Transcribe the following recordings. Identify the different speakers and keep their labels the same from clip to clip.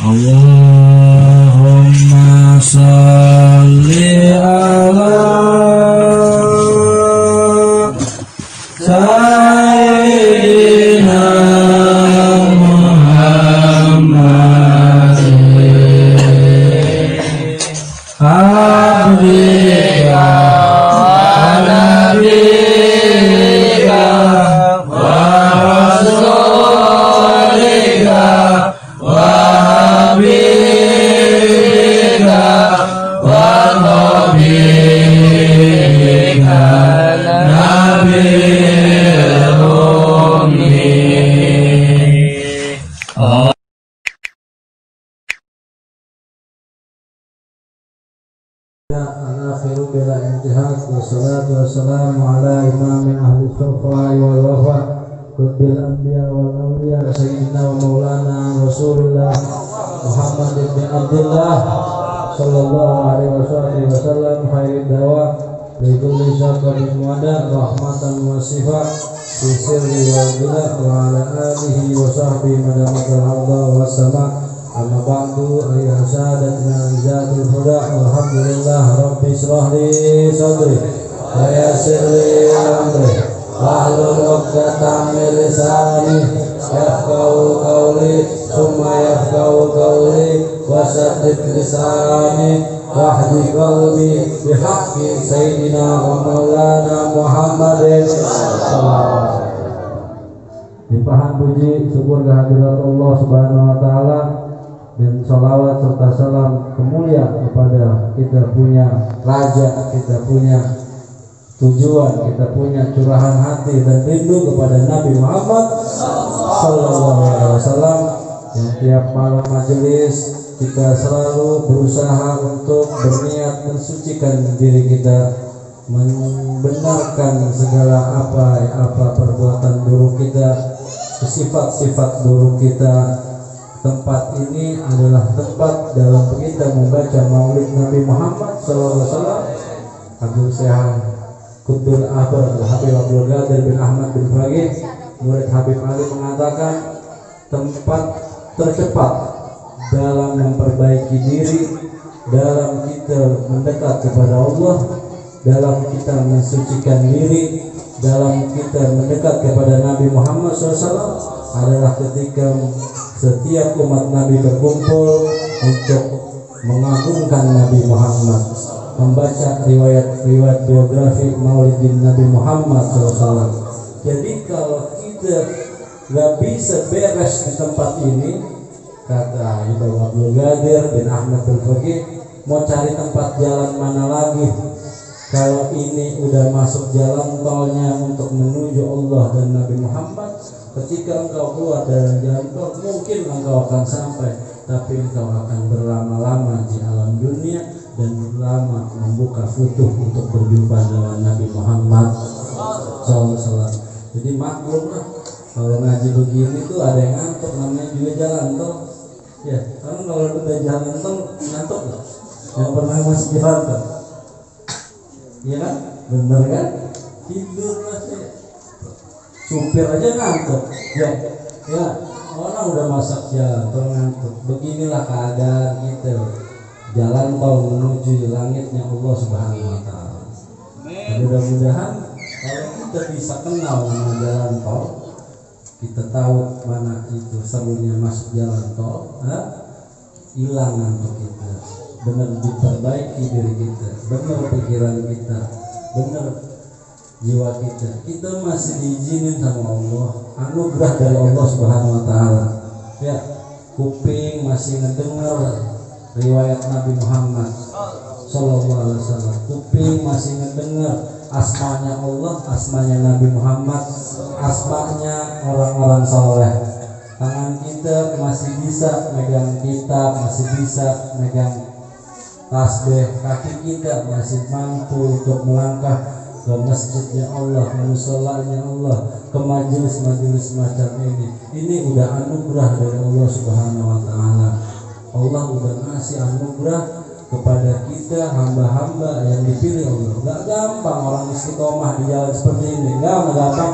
Speaker 1: Allahumma sholli ala sayyidina Muhammadin abdika wa nabiyika wa rasulika wa habibika wa nabiyika nabiyil ummi.
Speaker 2: Al-akhiru bila intihad wassalatu wassalamu ala imamin ahli syufa'i wal wafa qutbil anbiya wal awliya sayyidina wa maulana rasulullah Muhammad ibn Abdullah sallallahu alaihi wasallam khairid dawa li kulli syaqatin mu'ada rahmatan wa sifat fi sirri wal bila wa ala alihi wa sahbihi madamatul arda wa sama. Amma ba'du ayuha sadatuna rijalul huda walhamdulillah rabbi israh li sadri wa yassir li amri wahlul 'uqdatam min lisani yafqahu qawli thumma yafqahu qawli wasaddid lisani wahdi qalbi bihaqqi sayyidina wa maulana Muhammadin sallallahu alaihi wasallam. Limpahan puji syukur kehadirat Allah Subhanahu wa taala dan sholawat serta salam kemulia kepada kita punya raja, kita punya tujuan, kita punya curahan hati dan rindu kepada Nabi Muhammad sallallahu alaihi wasallam yang tiap malam majelis kita selalu berusaha untuk berniat mensucikan diri kita, membenarkan segala apa perbuatan buruk kita, sifat-sifat buruk kita. Tempat ini adalah tempat dalam kita membaca maulid Nabi Muhammad SAW. Abu Syekh Qutbul Abar Habib Abdul Qadir bin Ahmad bin Faqih murid Habib Ali mengatakan tempat tercepat dalam memperbaiki diri, dalam kita mendekat kepada Allah, dalam kita mensucikan diri, dalam kita mendekat kepada Nabi Muhammad SAW adalah ketika setiap umat Nabi berkumpul untuk mengagungkan Nabi Muhammad, membaca riwayat-riwayat biografi maulidin Nabi Muhammad SAW. Jadi kalau kita nggak bisa beres di tempat ini, kata Ibu Abdul Qadir bin Ahmad Al-Faqih, mau cari tempat jalan mana lagi? Kalau ini udah masuk jalan tolnya untuk menuju Allah dan Nabi Muhammad, ketika engkau keluar dari jalan tol mungkin engkau akan sampai, tapi engkau akan berlama-lama di alam dunia dan berlama membuka futuh untuk berjumpa dengan Nabi Muhammad SAW. Jadi maklum lah kalau ngaji begini tuh ada yang ngantuk, namanya juga jalan tol. Ya, karena kalau udah jalan tol ngantuk nggak? Yang pernah masih jalan tol, iya kan? Bener kan? Tidur masih. Supir aja ngantuk, ya orang udah masak jalan tol ngantuk. Beginilah keadaan kita jalan tol menuju langitnya Allah Subhanahu wa taala. Mudah-mudahan kalau kita bisa kenal nama jalan tol, kita tahu mana itu serunya masuk jalan tol, hilang ngantuk kita, benar diperbaiki diri kita, benar pikiran kita, benar jiwa kita masih diizinin sama Allah, anugerah dari Allah Subhanahu wa taala. Ya, kuping masih ngedengar riwayat Nabi Muhammad sallallahu alaihi wasallam. Kuping masih ngedengar asmanya Allah, asmanya Nabi Muhammad, asmanya orang-orang saleh. Tangan kita masih bisa megang kitab, masih bisa megang tasbih, kaki kita masih mampu untuk melangkah ke masjidnya Allah, ke musholanya Allah, ke majelis-majelis macam ini. Ini udah anugerah dari Allah Subhanahu wa taala. Allah udah ngasih anugerah kepada kita hamba-hamba yang dipilih Allah. Gak gampang orang istiqomah di jalan seperti ini, gak gampang.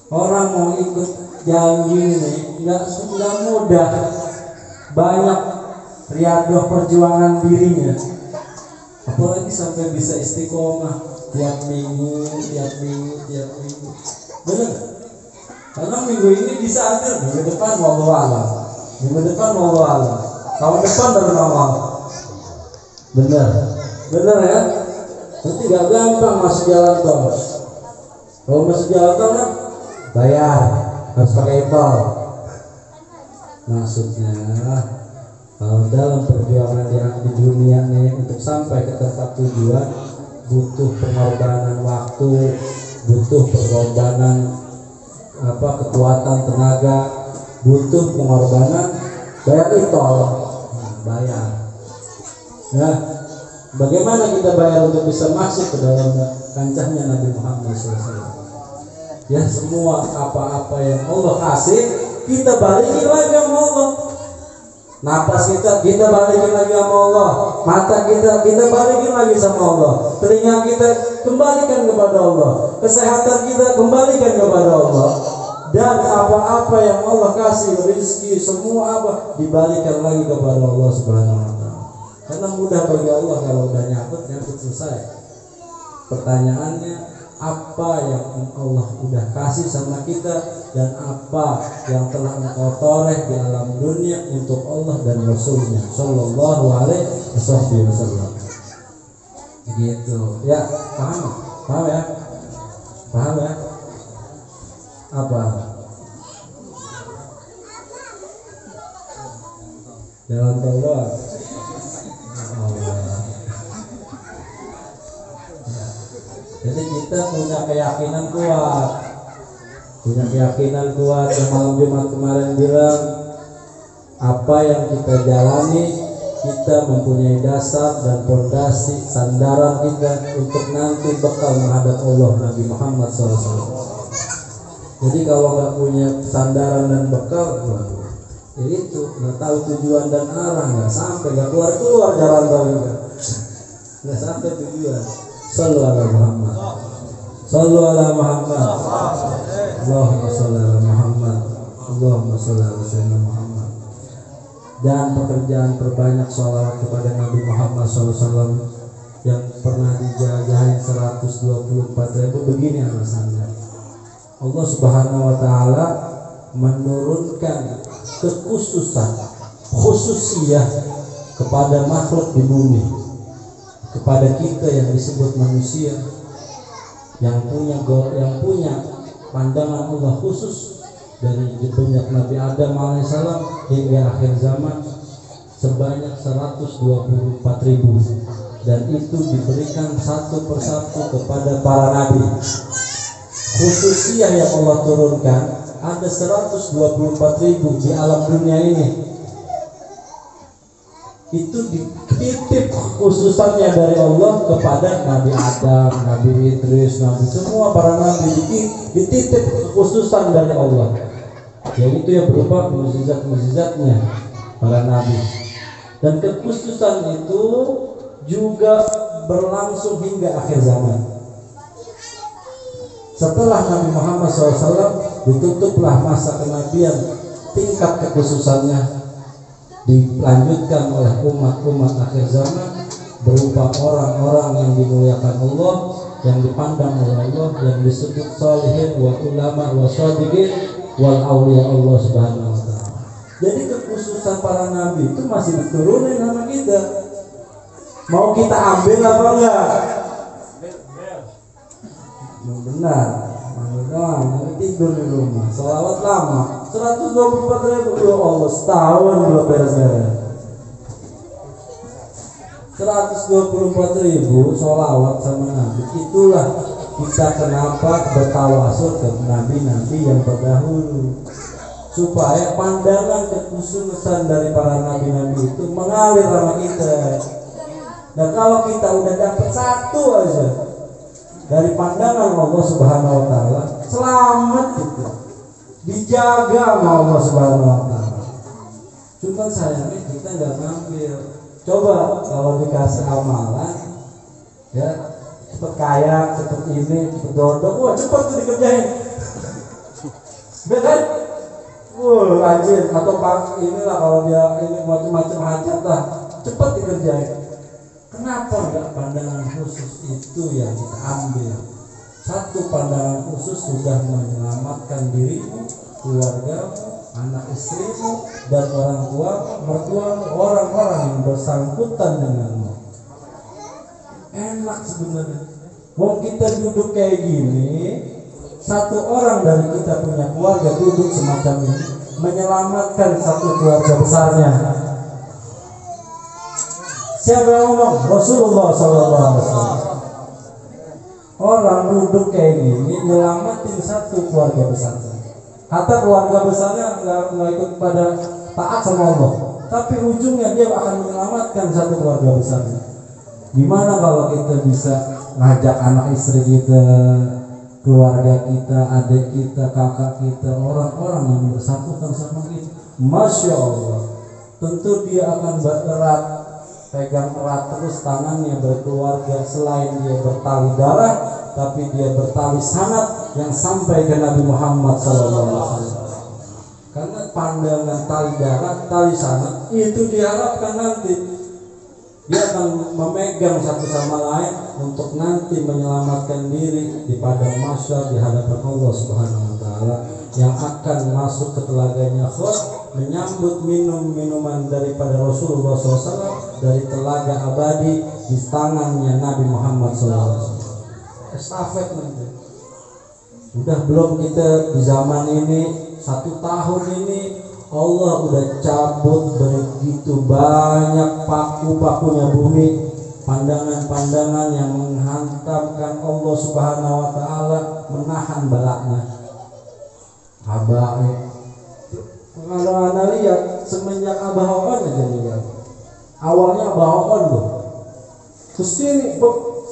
Speaker 2: Orang mau ikut jalan ini gak mudah. banyak riadoh perjuangan dirinya, apalagi sampai bisa istiqomah tiap minggu. Benar? Karena minggu ini bisa ambil, minggu depan wallahu a'lam, tahun depan baru awal. Benar ya. Nanti gak gampang masuk jalan tol. Kalau masuk jalan tol kan bayar, harus pakai tol. Maksudnya kalau dalam perjuangan yang di dunia nih untuk sampai ke tempat tujuan butuh pengorbanan waktu, butuh pengorbanan kekuatan tenaga, butuh pengorbanan bayar tol, bayar. Nah, bagaimana kita bayar untuk bisa masuk ke dalam kancahnya Nabi Muhammad SAW? Ya, semua apa-apa yang Allah kasih kita balikin lagi sama Allah. Napas kita balikin lagi sama Allah. Mata kita balikin lagi sama Allah. Telinga kita kembalikan kepada Allah. Kesehatan kita kembalikan kepada Allah. Dan apa-apa yang Allah kasih, rezeki, semua dibalikan lagi kepada Allah Subhanahu wa Ta'ala. Karena mudah bagi Allah kalau udah nyangkut selesai. Pertanyaannya, apa yang Allah udah kasih sama kita dan apa yang telah engkau toreh di alam dunia untuk Allah dan Rasulnya Sallallahu Alaihi Wasallam. Gitu ya, paham ya? Apa? Jalan tol doang. Jadi kita punya keyakinan kuat yang malam Jumat kemarin bilang, apa yang kita jalani kita mempunyai dasar dan fondasi sandaran kita untuk nanti bekal menghadap Allah Nabi Muhammad SAW. Jadi kalau nggak punya sandaran dan bekal, ya itu nggak tahu tujuan dan arah, nggak sampai, nggak keluar jalan tol, nggak sampai tujuan. Sallu ala Muhammad. Allahumma sholli ala Muhammad. Allahumma sholli ala Sayyidina Muhammad. Dan pekerjaan perbanyak sholawat kepada Nabi Muhammad SAW yang pernah dijajahin 124.000. Begini alasannya. Allah Subhanahu wa Ta'ala menurunkan khususiyah kepada makhluk di bumi, kepada kita yang disebut manusia, yang punya pandangan Allah khusus dari sejak Nabi Adam alaihissalam hingga akhir zaman sebanyak 124.000, dan itu diberikan satu persatu kepada para nabi. Khususiyah yang Allah turunkan ada 124.000 di alam dunia ini. Itu dititip khususannya dari Allah kepada Nabi Adam, Nabi Idris, semua para nabi dititip khususan dari Allah, yaitu yang berupa mukjizat-mukjizatnya para nabi. Dan kekhususan itu juga berlangsung hingga akhir zaman. Setelah Nabi Muhammad SAW ditutuplah masa kenabian, tingkat kekhususannya dilanjutkan oleh umat-umat akhir zaman berupa orang-orang yang dimuliakan Allah, yang dipandang oleh Allah, yang disebut sholihin wa ulama wa shodiqin wal auliya Allah Subhanahu wa Ta'ala. Jadi kekhususan para nabi itu masih diturunin sama kita. Mau kita ambil apa enggak? Benar. Nanti tidur di rumah, sholawat lama 124.000, ya Allah, setahun belum beres-beres. 124.000 sholawat sama Nabi. Itulah kita kenapa bertawasul ke nabi-nabi yang terdahulu, supaya pandangan kekhususan dari para nabi-nabi itu mengalir sama kita. Dan kalau kita udah dapat satu aja dari pandangan Allah Subhanahu wa Ta'ala, selamat gitu, dijaga sama Allah Subhanahu wa Ta'ala. Cuma sayangnya kita nggak ngambil. Coba kalau dikasih amalan, ya cepet kaya, cepet ini, cepet dodok, wah cepet tuh dikerjain, betul? rajin atau pak inilah kalau dia ini macam-macam hajat lah cepat dikerjain. Kenapa enggak pandangan khusus itu yang kita ambil? Satu pandangan khusus sudah menyelamatkan dirimu, keluargamu, anak istrimu, dan orang tua, mertuamu, orang-orang yang bersangkutan denganmu. Enak sebenarnya. Mau kita duduk kayak gini, satu orang dari kita punya keluarga duduk semacam ini, menyelamatkan satu keluarga besarnya. Siapa yang ngomong? Rasulullah SAW. Orang duduk kayak gini nyelamatin satu keluarga besarnya. Kata keluarga besarnya nggak ikut pada taat sama Allah, tapi ujungnya dia akan menyelamatkan satu keluarga besarnya. Gimana kalau kita bisa ngajak anak istri kita, keluarga kita, adik kita, kakak kita, orang-orang yang bersangkutan sama kita? Masya Allah, tentu dia akan berat, pegang erat terus tangannya berkeluarga. Selain dia bertali darah, tapi dia bertali sanad yang sampai ke Nabi Muhammad SAW. Karena pandangan tali darah, tali sanad itu diharapkan nanti dia akan memegang satu sama lain untuk nanti menyelamatkan diri di padang mahsyar di hadapan Allah Subhanahu wa taala, yang akan masuk ke telaganya Khawf, menyambut minuman daripada Rasulullah SAW dari telaga abadi di tangannya Nabi Muhammad SAW. Estafet nanti. Udah belum kita di zaman ini 1 tahun ini Allah udah cabut begitu banyak paku-pakunya bumi, pandangan-pandangan yang menghantamkan Allah Subhanahu wa taala menahan balaknya. Habaib. Kalau anda lihat semenjak Abah Oon aja lihat. Awalnya Abah Oon loh. Kesini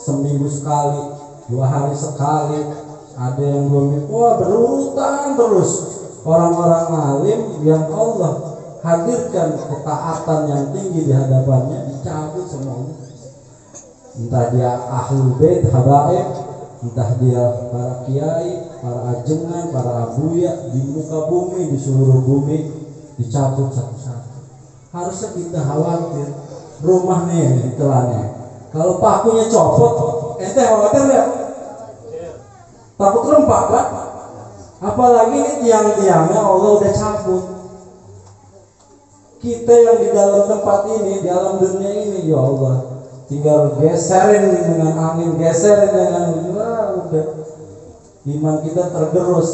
Speaker 2: seminggu sekali, 2 hari sekali, ada yang belum, wah berurutan terus. Orang-orang alim yang Allah hadirkan ketaatan yang tinggi di hadapannya dicabut sama Allah. Entah dia ahlul bait habaib, entah dia para kiai, para ajengan, para abuya di muka bumi, di seluruh bumi dicabut satu-satu. Harusnya kita khawatir rumah nih ditelannya. Kalau pakunya copot, ente khawatir nggak? Takut rempak kan? Apalagi ini tiang-tiangnya Allah udah cabut. Kita yang di dalam tempat ini, di alam dunia ini, ya Allah, tinggal geserin dengan angin, geserin dengan udah iman kita tergerus.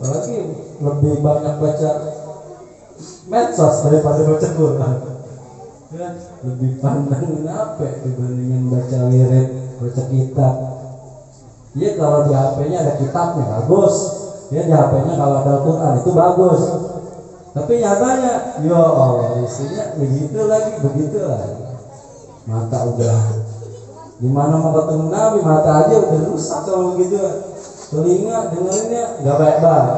Speaker 2: Apalagi lebih banyak baca medsos daripada baca Quran. Ya, lebih pandang apa dibandingin baca wirid, baca kitab. Ya kalau di HP-nya ada kitabnya bagus. Ya di HP-nya kalau ada Al-Quran itu bagus. Tapi nyatanya, ya Allah, isinya begitu lagi. Mata udah, gimana mau ketemu Nabi, mata aja udah rusak kalau begitu. Telinga dengerinnya nggak baik-baik.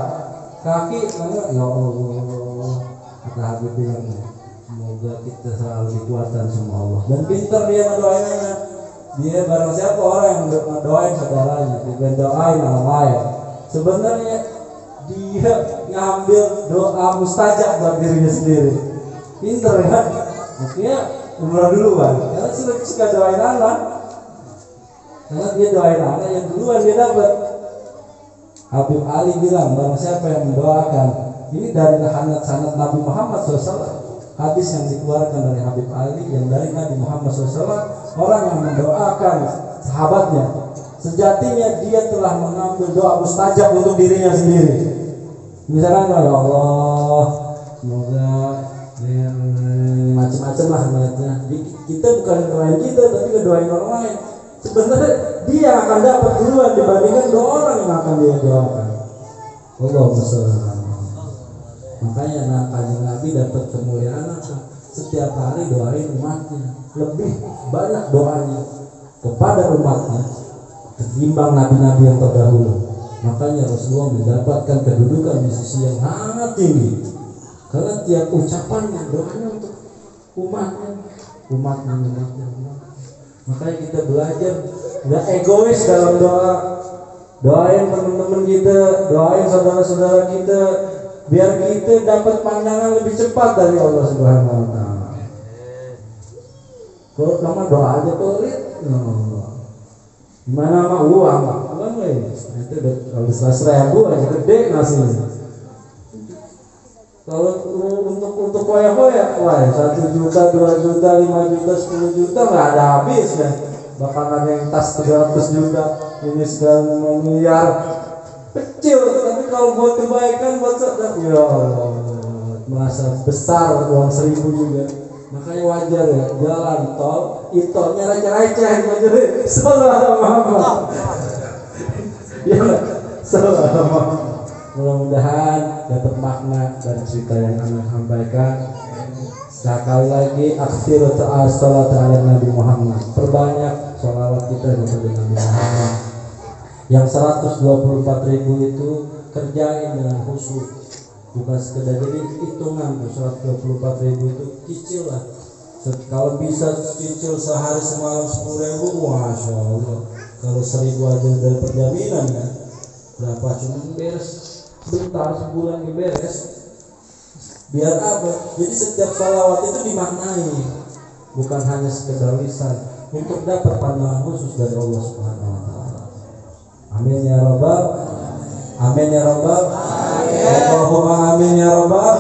Speaker 2: Kaki mana, ya Allah, kata Habib bilang, semoga kita selalu dikuatkan sama Allah. Dan pinter dia ngedoainnya. Dia barang siapa orang yang ngedoain saudaranya, dia doain orang lain. Sebenarnya dia ngambil doa mustajab buat dirinya sendiri. Pinter kan? Makanya umrah dulu kan? Karena suka doain anak. Karena dia doain anak yang duluan dia dapat. Habib Ali bilang barang siapa yang mendoakan, ini dari sanad Nabi Muhammad SAW. Hadis yang dikeluarkan dari Habib Ali yang dari Nabi Muhammad SAW, orang yang mendoakan sahabatnya, sejatinya dia telah mengambil doa mustajab untuk dirinya sendiri. Misalkan, ya Allah, semoga macam-macam lah niatnya. Kita bukan doain kita, tapi doain orang lain. Sebenarnya dia akan dapat duluan dibandingkan doa orang yang akan dia doakan. Allahumma sholli. Makanya Kanjeng Nabi dapat kemuliaan apa? Setiap hari doain umatnya, lebih banyak doanya kepada umatnya ketimbang nabi-nabi yang terdahulu. Makanya Rasulullah mendapatkan kedudukan di sisi yang sangat tinggi, karena tiap ucapannya doanya untuk umatnya. Makanya kita belajar nggak egois dalam doa. Doain teman-teman kita, doain saudara-saudara kita, biar kita dapat pandangan lebih cepat dari Allah Subhanahu wa taala. Kalau nama doa aja pelit. Gimana mah uang itu kalau 100.000 aja gede ngasihnya. Kalau untuk koyak-koyak, wah 1 juta, 2 juta, 5 juta, 10 juta nggak ada habisnya. Bahkan ada yang tas 300 juta, ini sekarang miliar. Kecil, tapi kalau buat kebaikan, buat ya Allah, merasa besar uang 1.000 juga. Makanya wajar ya, jalan tol, itolnya receh-receh, wajar. Salam Muhammad. Ya, salam Muhammad. Mudah-mudahan dapat makna dari cerita yang Anda sampaikan. Sekali lagi, akhir salat ala Nabi Muhammad. Perbanyak sholawat kita kepada Nabi Muhammad. Yang 124.000 itu kerjain dengan khusyuk, bukan sekedar jadi hitungan. 124.000 itu cicil lah. Kalau bisa cicil sehari semalam 10.000, masya Allah. Kalau 1.000 aja dari perjaminan kan, berapa cuma beres bentar, sebulan beres. Biar apa? Jadi setiap salawat itu dimaknai, bukan hanya sekedar lisan, untuk dapat pandangan khusus dari Allah Subhanahu wa taala. Amin ya rabbal, amin ya rabbal, Allahumma amin ya rabbal.